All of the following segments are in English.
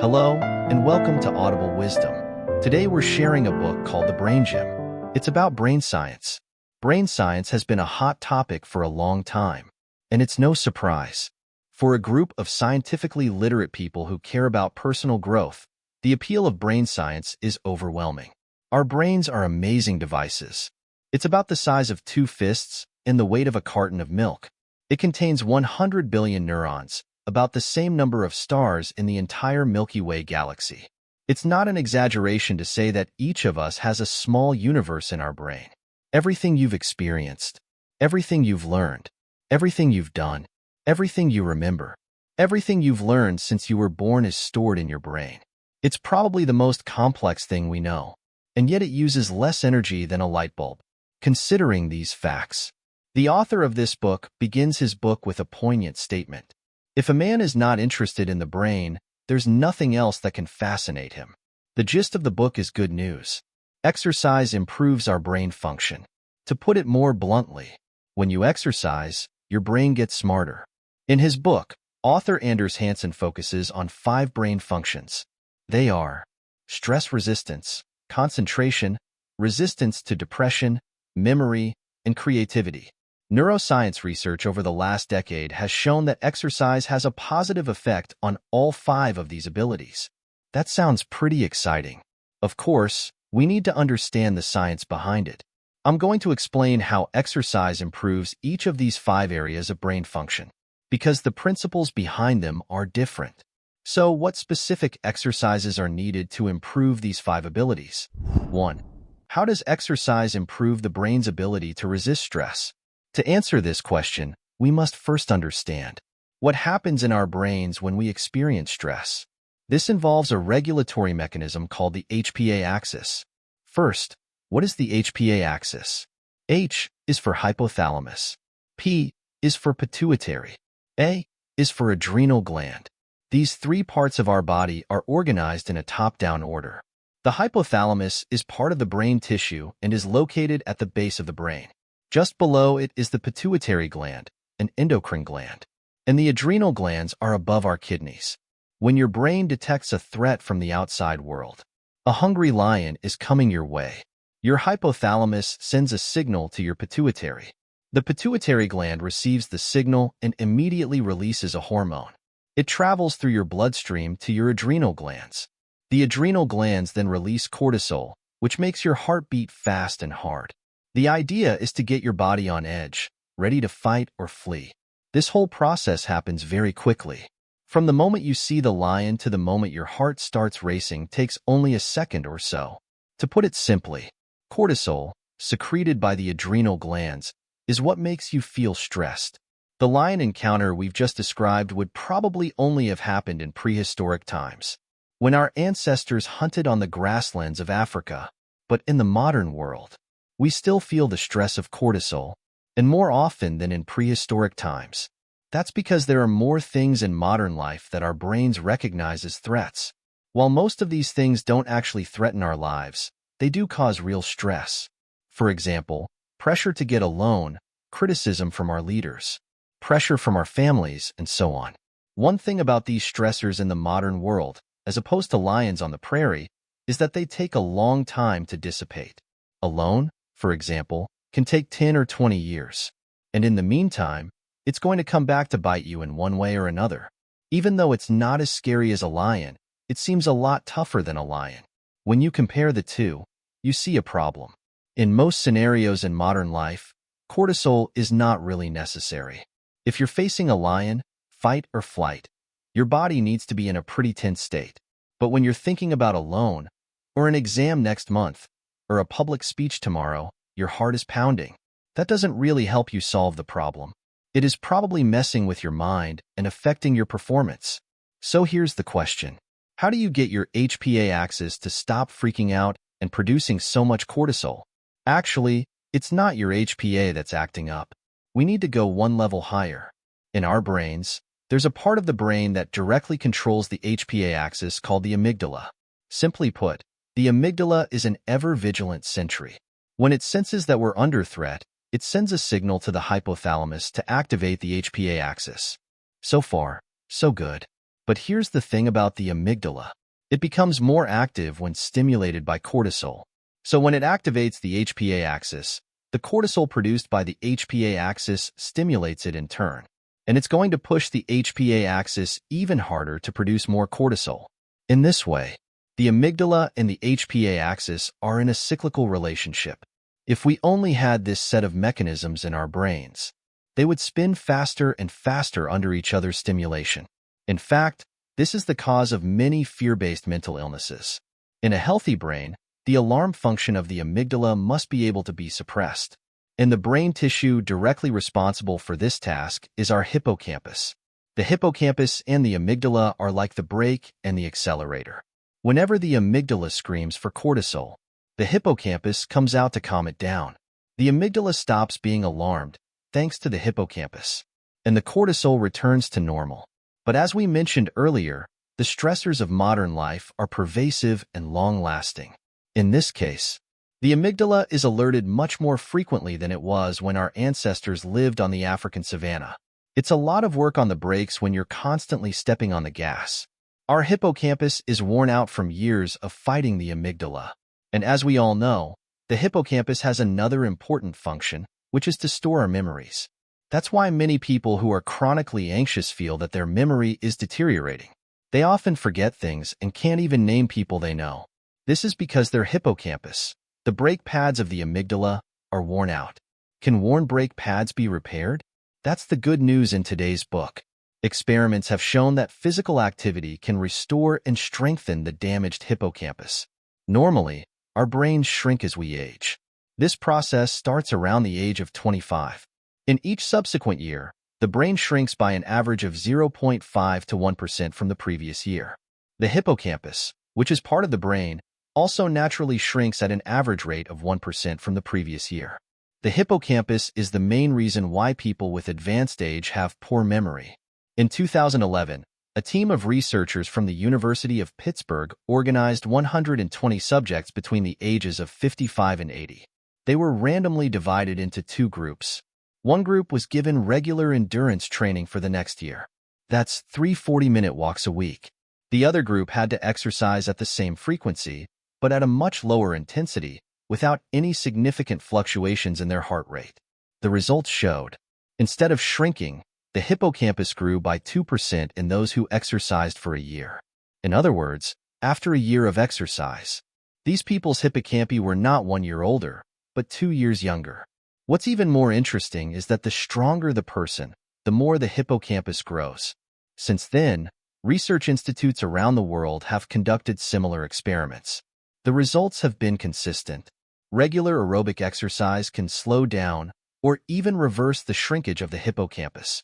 Hello, and welcome to Audible Wisdom. Today we're sharing a book called The Brain Gym. It's about brain science. Brain science has been a hot topic for a long time, and it's no surprise. For a group of scientifically literate people who care about personal growth, the appeal of brain science is overwhelming. Our brains are amazing devices. It's about the size of 2 fists and the weight of a carton of milk. It contains 100 billion neurons, about the same number of stars in the entire Milky Way galaxy. It's not an exaggeration to say that each of us has a small universe in our brain. Everything you've experienced, everything you've learned, everything you've done, everything you remember, everything you've learned since you were born is stored in your brain. It's probably the most complex thing we know, and yet it uses less energy than a light bulb. Considering these facts, the author of this book begins his book with a poignant statement. If a man is not interested in the brain, there's nothing else that can fascinate him. The gist of the book is good news. Exercise improves our brain function. To put it more bluntly, when you exercise, your brain gets smarter. In his book, author Anders Hansen focuses on 5 brain functions. They are stress resistance, concentration, resistance to depression, memory, and creativity. Neuroscience research over the last decade has shown that exercise has a positive effect on all 5 of these abilities. That sounds pretty exciting. Of course, we need to understand the science behind it. I'm going to explain how exercise improves each of these 5 areas of brain function, because the principles behind them are different. So, what specific exercises are needed to improve these 5 abilities? 1. How does exercise improve the brain's ability to resist stress? To answer this question, we must first understand what happens in our brains when we experience stress. This involves a regulatory mechanism called the HPA axis. First, what is the HPA axis? H is for hypothalamus. P is for pituitary. A is for adrenal gland. These 3 parts of our body are organized in a top-down order. The hypothalamus is part of the brain tissue and is located at the base of the brain. Just below it is the pituitary gland, an endocrine gland, and the adrenal glands are above our kidneys. When your brain detects a threat from the outside world, a hungry lion is coming your way, your hypothalamus sends a signal to your pituitary. The pituitary gland receives the signal and immediately releases a hormone. It travels through your bloodstream to your adrenal glands. The adrenal glands then release cortisol, which makes your heart beat fast and hard. The idea is to get your body on edge, ready to fight or flee. This whole process happens very quickly. From the moment you see the lion to the moment your heart starts racing takes only a second or so. To put it simply, cortisol, secreted by the adrenal glands, is what makes you feel stressed. The lion encounter we've just described would probably only have happened in prehistoric times, when our ancestors hunted on the grasslands of Africa. But in the modern world, we still feel the stress of cortisol, and more often than in prehistoric times. That's because there are more things in modern life that our brains recognize as threats. While most of these things don't actually threaten our lives, they do cause real stress. For example, pressure to get a loan, criticism from our leaders, pressure from our families, and so on. One thing about these stressors in the modern world, as opposed to lions on the prairie, is that they take a long time to dissipate. A loan, for example, can take 10 or 20 years. And in the meantime, it's going to come back to bite you in one way or another. Even though it's not as scary as a lion, it seems a lot tougher than a lion. When you compare the two, you see a problem. In most scenarios in modern life, cortisol is not really necessary. If you're facing a lion, fight or flight, your body needs to be in a pretty tense state. But when you're thinking about a loan, or an exam next month, or a public speech tomorrow, your heart is pounding. That doesn't really help you solve the problem. It is probably messing with your mind and affecting your performance. So here's the question. How do you get your HPA axis to stop freaking out and producing so much cortisol? Actually, it's not your HPA that's acting up. We need to go one level higher. In our brains, there's a part of the brain that directly controls the HPA axis called the amygdala. Simply put, the amygdala is an ever-vigilant sentry. When it senses that we're under threat, it sends a signal to the hypothalamus to activate the HPA axis. So far, so good. But here's the thing about the amygdala. It becomes more active when stimulated by cortisol. So when it activates the HPA axis, the cortisol produced by the HPA axis stimulates it in turn. And it's going to push the HPA axis even harder to produce more cortisol. In this way, the amygdala and the HPA axis are in a cyclical relationship. If we only had this set of mechanisms in our brains, they would spin faster and faster under each other's stimulation. In fact, this is the cause of many fear-based mental illnesses. In a healthy brain, the alarm function of the amygdala must be able to be suppressed. And the brain tissue directly responsible for this task is our hippocampus. The hippocampus and the amygdala are like the brake and the accelerator. Whenever the amygdala screams for cortisol, the hippocampus comes out to calm it down. The amygdala stops being alarmed, thanks to the hippocampus, and the cortisol returns to normal. But as we mentioned earlier, the stressors of modern life are pervasive and long-lasting. In this case, the amygdala is alerted much more frequently than it was when our ancestors lived on the African savanna. It's a lot of work on the brakes when you're constantly stepping on the gas. Our hippocampus is worn out from years of fighting the amygdala. And as we all know, the hippocampus has another important function, which is to store our memories. That's why many people who are chronically anxious feel that their memory is deteriorating. They often forget things and can't even name people they know. This is because their hippocampus, the brake pads of the amygdala, are worn out. Can worn brake pads be repaired? That's the good news in today's book. Experiments have shown that physical activity can restore and strengthen the damaged hippocampus. Normally, our brains shrink as we age. This process starts around the age of 25. In each subsequent year, the brain shrinks by an average of 0.5 to 1% from the previous year. The hippocampus, which is part of the brain, also naturally shrinks at an average rate of 1% from the previous year. The hippocampus is the main reason why people with advanced age have poor memory. In 2011, a team of researchers from the University of Pittsburgh organized 120 subjects between the ages of 55 and 80. They were randomly divided into two groups. One group was given regular endurance training for the next year. That's 3 40-minute walks a week. The other group had to exercise at the same frequency, but at a much lower intensity, without any significant fluctuations in their heart rate. The results showed, instead of shrinking, the hippocampus grew by 2% in those who exercised for a year. In other words, after a year of exercise, these people's hippocampi were not 1 year older, but 2 years younger. What's even more interesting is that the stronger the person, the more the hippocampus grows. Since then, research institutes around the world have conducted similar experiments. The results have been consistent. Regular aerobic exercise can slow down or even reverse the shrinkage of the hippocampus.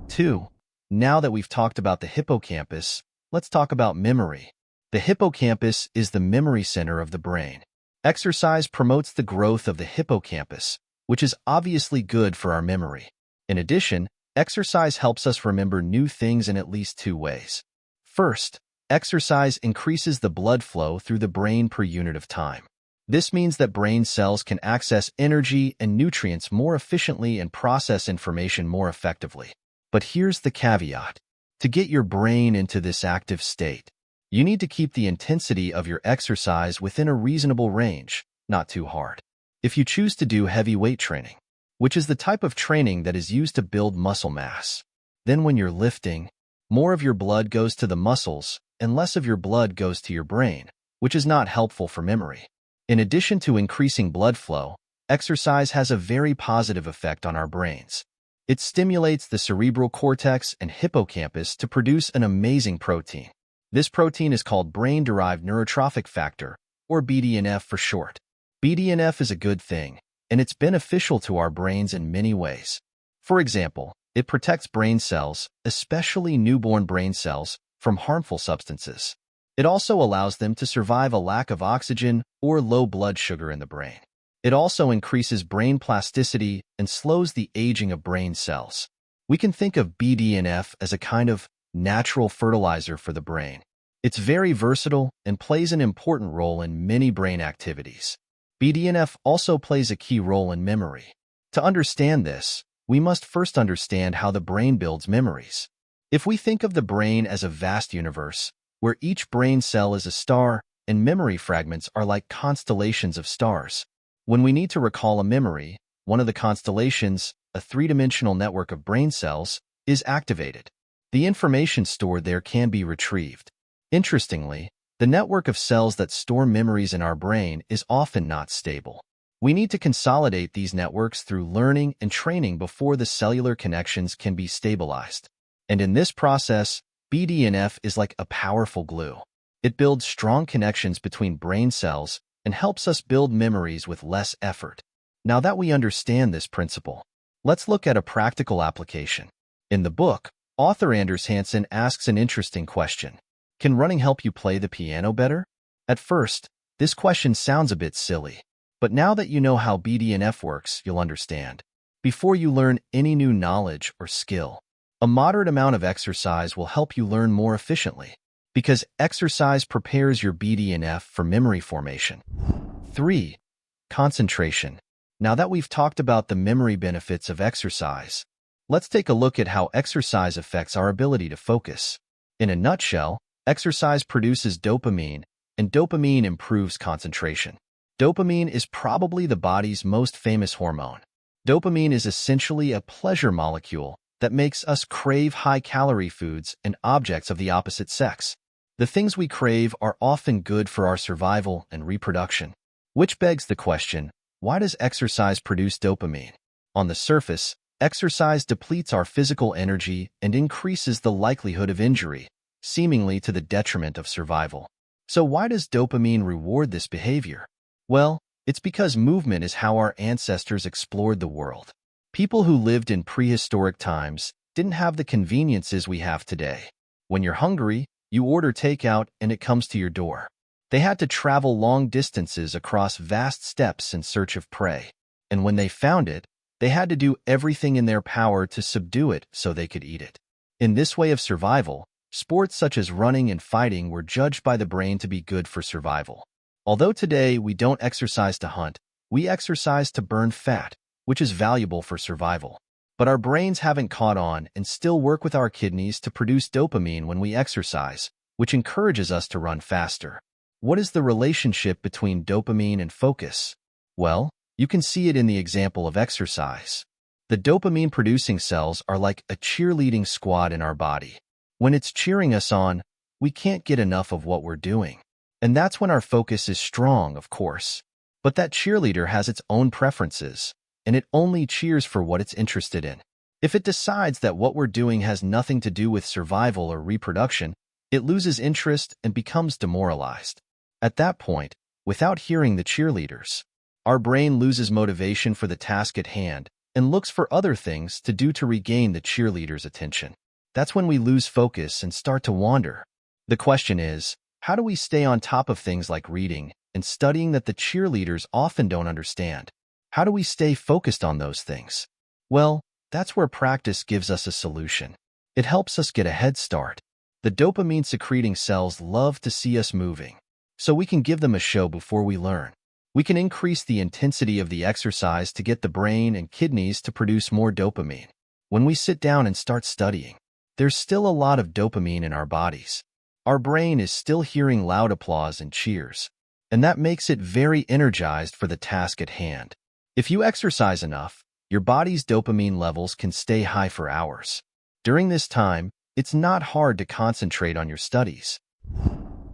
2. Now that we've talked about the hippocampus, let's talk about memory. The hippocampus is the memory center of the brain. Exercise promotes the growth of the hippocampus, which is obviously good for our memory. In addition, exercise helps us remember new things in at least 2 ways. First, exercise increases the blood flow through the brain per unit of time. This means that brain cells can access energy and nutrients more efficiently and process information more effectively. But here's the caveat. To get your brain into this active state, you need to keep the intensity of your exercise within a reasonable range, not too hard. If you choose to do heavy weight training, which is the type of training that is used to build muscle mass, then when you're lifting, more of your blood goes to the muscles and less of your blood goes to your brain, which is not helpful for memory. In addition to increasing blood flow, exercise has a very positive effect on our brains. It stimulates the cerebral cortex and hippocampus to produce an amazing protein. This protein is called brain-derived neurotrophic factor, or BDNF for short. BDNF is a good thing, and it's beneficial to our brains in many ways. For example, it protects brain cells, especially newborn brain cells, from harmful substances. It also allows them to survive a lack of oxygen or low blood sugar in the brain. It also increases brain plasticity and slows the aging of brain cells. We can think of BDNF as a kind of natural fertilizer for the brain. It's very versatile and plays an important role in many brain activities. BDNF also plays a key role in memory. To understand this, we must first understand how the brain builds memories. If we think of the brain as a vast universe, where each brain cell is a star and memory fragments are like constellations of stars, when we need to recall a memory, one of the constellations, a three-dimensional network of brain cells, is activated. The information stored there can be retrieved. Interestingly, the network of cells that store memories in our brain is often not stable. We need to consolidate these networks through learning and training before the cellular connections can be stabilized. And in this process, BDNF is like a powerful glue. It builds strong connections between brain cells and helps us build memories with less effort. Now that we understand this principle, let's look at a practical application. In the book, author Anders Hansen asks an interesting question. Can running help you play the piano better? At first, this question sounds a bit silly, but now that you know how BDNF works, you'll understand. Before you learn any new knowledge or skill, a moderate amount of exercise will help you learn more efficiently, because exercise prepares your BDNF for memory formation. 3. Concentration. Now that we've talked about the memory benefits of exercise, let's take a look at how exercise affects our ability to focus. In a nutshell, exercise produces dopamine, and dopamine improves concentration. Dopamine is probably the body's most famous hormone. Dopamine is essentially a pleasure molecule that makes us crave high-calorie foods and objects of the opposite sex. The things we crave are often good for our survival and reproduction. Which begs the question, why does exercise produce dopamine? On the surface, exercise depletes our physical energy and increases the likelihood of injury, seemingly to the detriment of survival. So why does dopamine reward this behavior? Well, it's because movement is how our ancestors explored the world. People who lived in prehistoric times didn't have the conveniences we have today. When you're hungry, you order takeout and it comes to your door. They had to travel long distances across vast steppes in search of prey. And when they found it, they had to do everything in their power to subdue it so they could eat it. In this way of survival, sports such as running and fighting were judged by the brain to be good for survival. Although today we don't exercise to hunt, we exercise to burn fat, which is valuable for survival. But our brains haven't caught on and still work with our kidneys to produce dopamine when we exercise, which encourages us to run faster. What is the relationship between dopamine and focus? Well, you can see it in the example of exercise. The dopamine-producing cells are like a cheerleading squad in our body. When it's cheering us on, we can't get enough of what we're doing. And that's when our focus is strong, of course. But that cheerleader has its own preferences, and it only cheers for what it's interested in. If it decides that what we're doing has nothing to do with survival or reproduction, it loses interest and becomes demoralized. At that point, without hearing the cheerleaders, our brain loses motivation for the task at hand and looks for other things to do to regain the cheerleader's attention. That's when we lose focus and start to wander. The question is, how do we stay on top of things like reading and studying that the cheerleaders often don't understand? How do we stay focused on those things? Well, that's where practice gives us a solution. It helps us get a head start. The dopamine-secreting cells love to see us moving, so we can give them a show before we learn. We can increase the intensity of the exercise to get the brain and kidneys to produce more dopamine. When we sit down and start studying, there's still a lot of dopamine in our bodies. Our brain is still hearing loud applause and cheers, and that makes it very energized for the task at hand. If you exercise enough, your body's dopamine levels can stay high for hours. During this time, it's not hard to concentrate on your studies.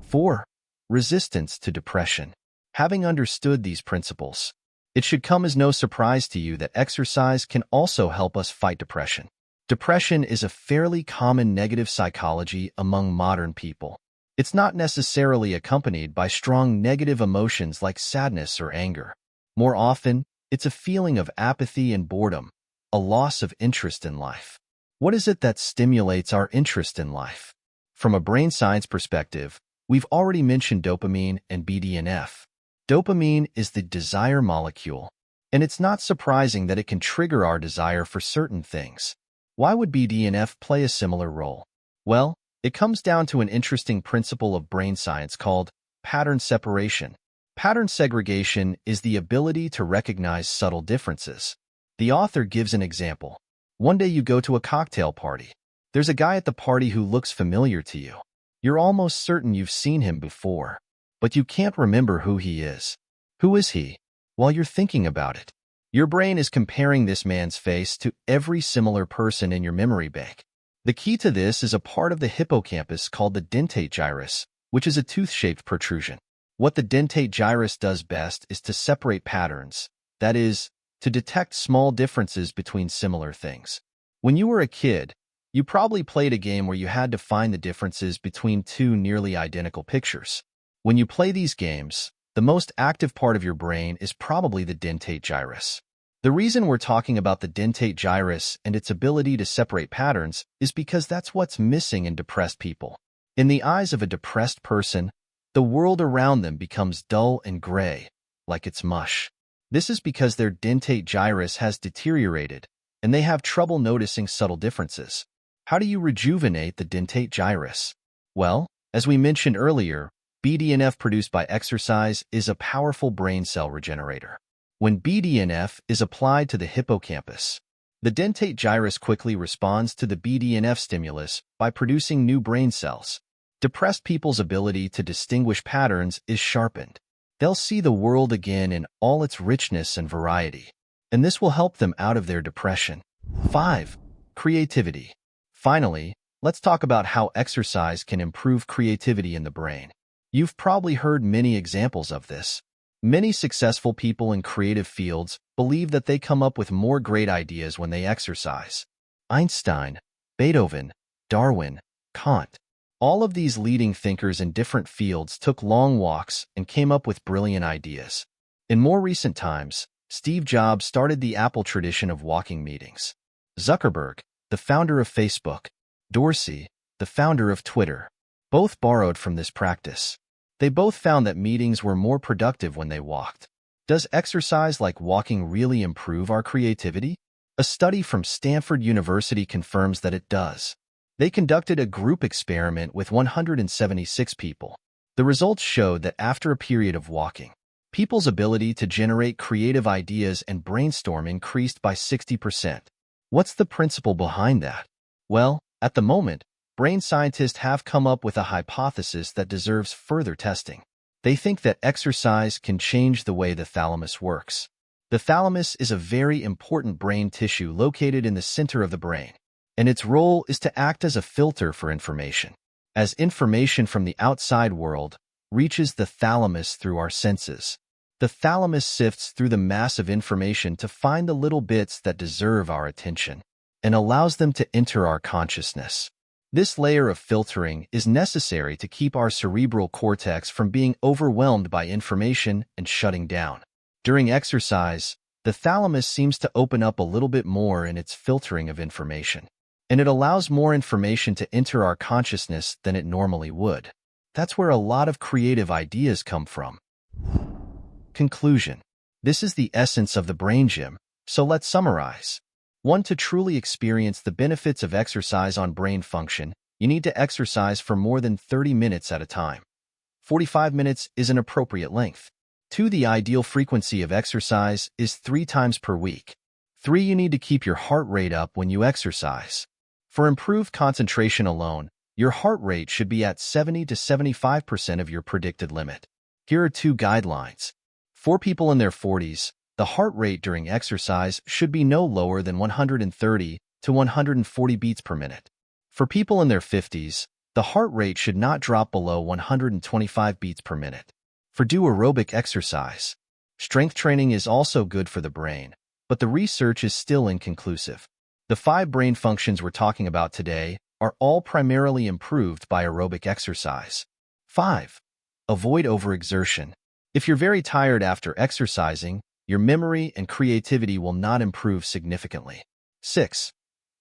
4. Resistance to depression. Having understood these principles, it should come as no surprise to you that exercise can also help us fight depression. Depression is a fairly common negative psychology among modern people. It's not necessarily accompanied by strong negative emotions like sadness or anger. More often, it's a feeling of apathy and boredom, a loss of interest in life. What is it that stimulates our interest in life? From a brain science perspective, we've already mentioned dopamine and BDNF. Dopamine is the desire molecule, and it's not surprising that it can trigger our desire for certain things. Why would BDNF play a similar role? Well, it comes down to an interesting principle of brain science called pattern separation. Pattern segregation is the ability to recognize subtle differences. The author gives an example. One day you go to a cocktail party. There's a guy at the party who looks familiar to you. You're almost certain you've seen him before, but you can't remember who he is. Who is he? While you're thinking about it, your brain is comparing this man's face to every similar person in your memory bank. The key to this is a part of the hippocampus called the dentate gyrus, which is a tooth-shaped protrusion. What the dentate gyrus does best is to separate patterns, that is, to detect small differences between similar things. When you were a kid, you probably played a game where you had to find the differences between two nearly identical pictures. When you play these games, the most active part of your brain is probably the dentate gyrus. The reason we're talking about the dentate gyrus and its ability to separate patterns is because that's what's missing in depressed people. In the eyes of a depressed person, the world around them becomes dull and gray, like it's mush. This is because their dentate gyrus has deteriorated, and they have trouble noticing subtle differences. How do you rejuvenate the dentate gyrus? Well, as we mentioned earlier, BDNF produced by exercise is a powerful brain cell regenerator. When BDNF is applied to the hippocampus, the dentate gyrus quickly responds to the BDNF stimulus by producing new brain cells. Depressed people's ability to distinguish patterns is sharpened. They'll see the world again in all its richness and variety, and this will help them out of their depression. 5. Creativity. Finally, let's talk about how exercise can improve creativity in the brain. You've probably heard many examples of this. Many successful people in creative fields believe that they come up with more great ideas when they exercise. Einstein, Beethoven, Darwin, Kant. All of these leading thinkers in different fields took long walks and came up with brilliant ideas. In more recent times, Steve Jobs started the Apple tradition of walking meetings. Zuckerberg, the founder of Facebook, Dorsey, the founder of Twitter, both borrowed from this practice. They both found that meetings were more productive when they walked. Does exercise like walking really improve our creativity? A study from Stanford University confirms that it does. They conducted a group experiment with 176 people. The results showed that after a period of walking, people's ability to generate creative ideas and brainstorm increased by 60%. What's the principle behind that? Well, at the moment, brain scientists have come up with a hypothesis that deserves further testing. They think that exercise can change the way the thalamus works. The thalamus is a very important brain tissue located in the center of the brain, and its role is to act as a filter for information. As information from the outside world reaches the thalamus through our senses, the thalamus sifts through the mass of information to find the little bits that deserve our attention and allows them to enter our consciousness. This layer of filtering is necessary to keep our cerebral cortex from being overwhelmed by information and shutting down. During exercise, the thalamus seems to open up a little bit more in its filtering of information, and it allows more information to enter our consciousness than it normally would. That's where a lot of creative ideas come from. Conclusion. This is the essence of the brain gym, so let's summarize. 1. To truly experience the benefits of exercise on brain function, you need to exercise for more than 30 minutes at a time. 45 minutes is an appropriate length. 2. The ideal frequency of exercise is 3 times per week. 3. You need to keep your heart rate up when you exercise. For improved concentration alone, your heart rate should be at 70 to 75% of your predicted limit. Here are 2 guidelines. For people in their 40s, the heart rate during exercise should be no lower than 130 to 140 beats per minute. For people in their 50s, the heart rate should not drop below 125 beats per minute. For do aerobic exercise. Strength training is also good for the brain, but the research is still inconclusive. The 5 brain functions we're talking about today are all primarily improved by aerobic exercise. 5. Avoid overexertion. If you're very tired after exercising, your memory and creativity will not improve significantly. 6.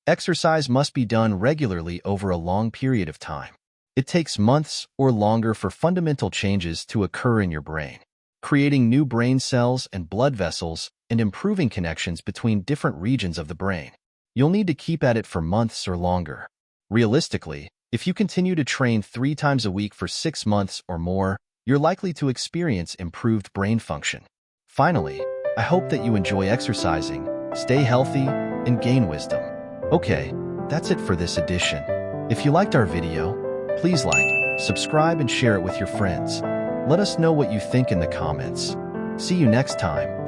Exercise must be done regularly over a long period of time. It takes months or longer for fundamental changes to occur in your brain, creating new brain cells and blood vessels and improving connections between different regions of the brain. You'll need to keep at it for months or longer. Realistically, if you continue to train 3 times a week for 6 months or more, you're likely to experience improved brain function. Finally, I hope that you enjoy exercising, stay healthy, and gain wisdom. Okay, That's it for this edition. If you liked our video, please like, subscribe, and share it with your friends. Let us know what you think in the comments. See you next time.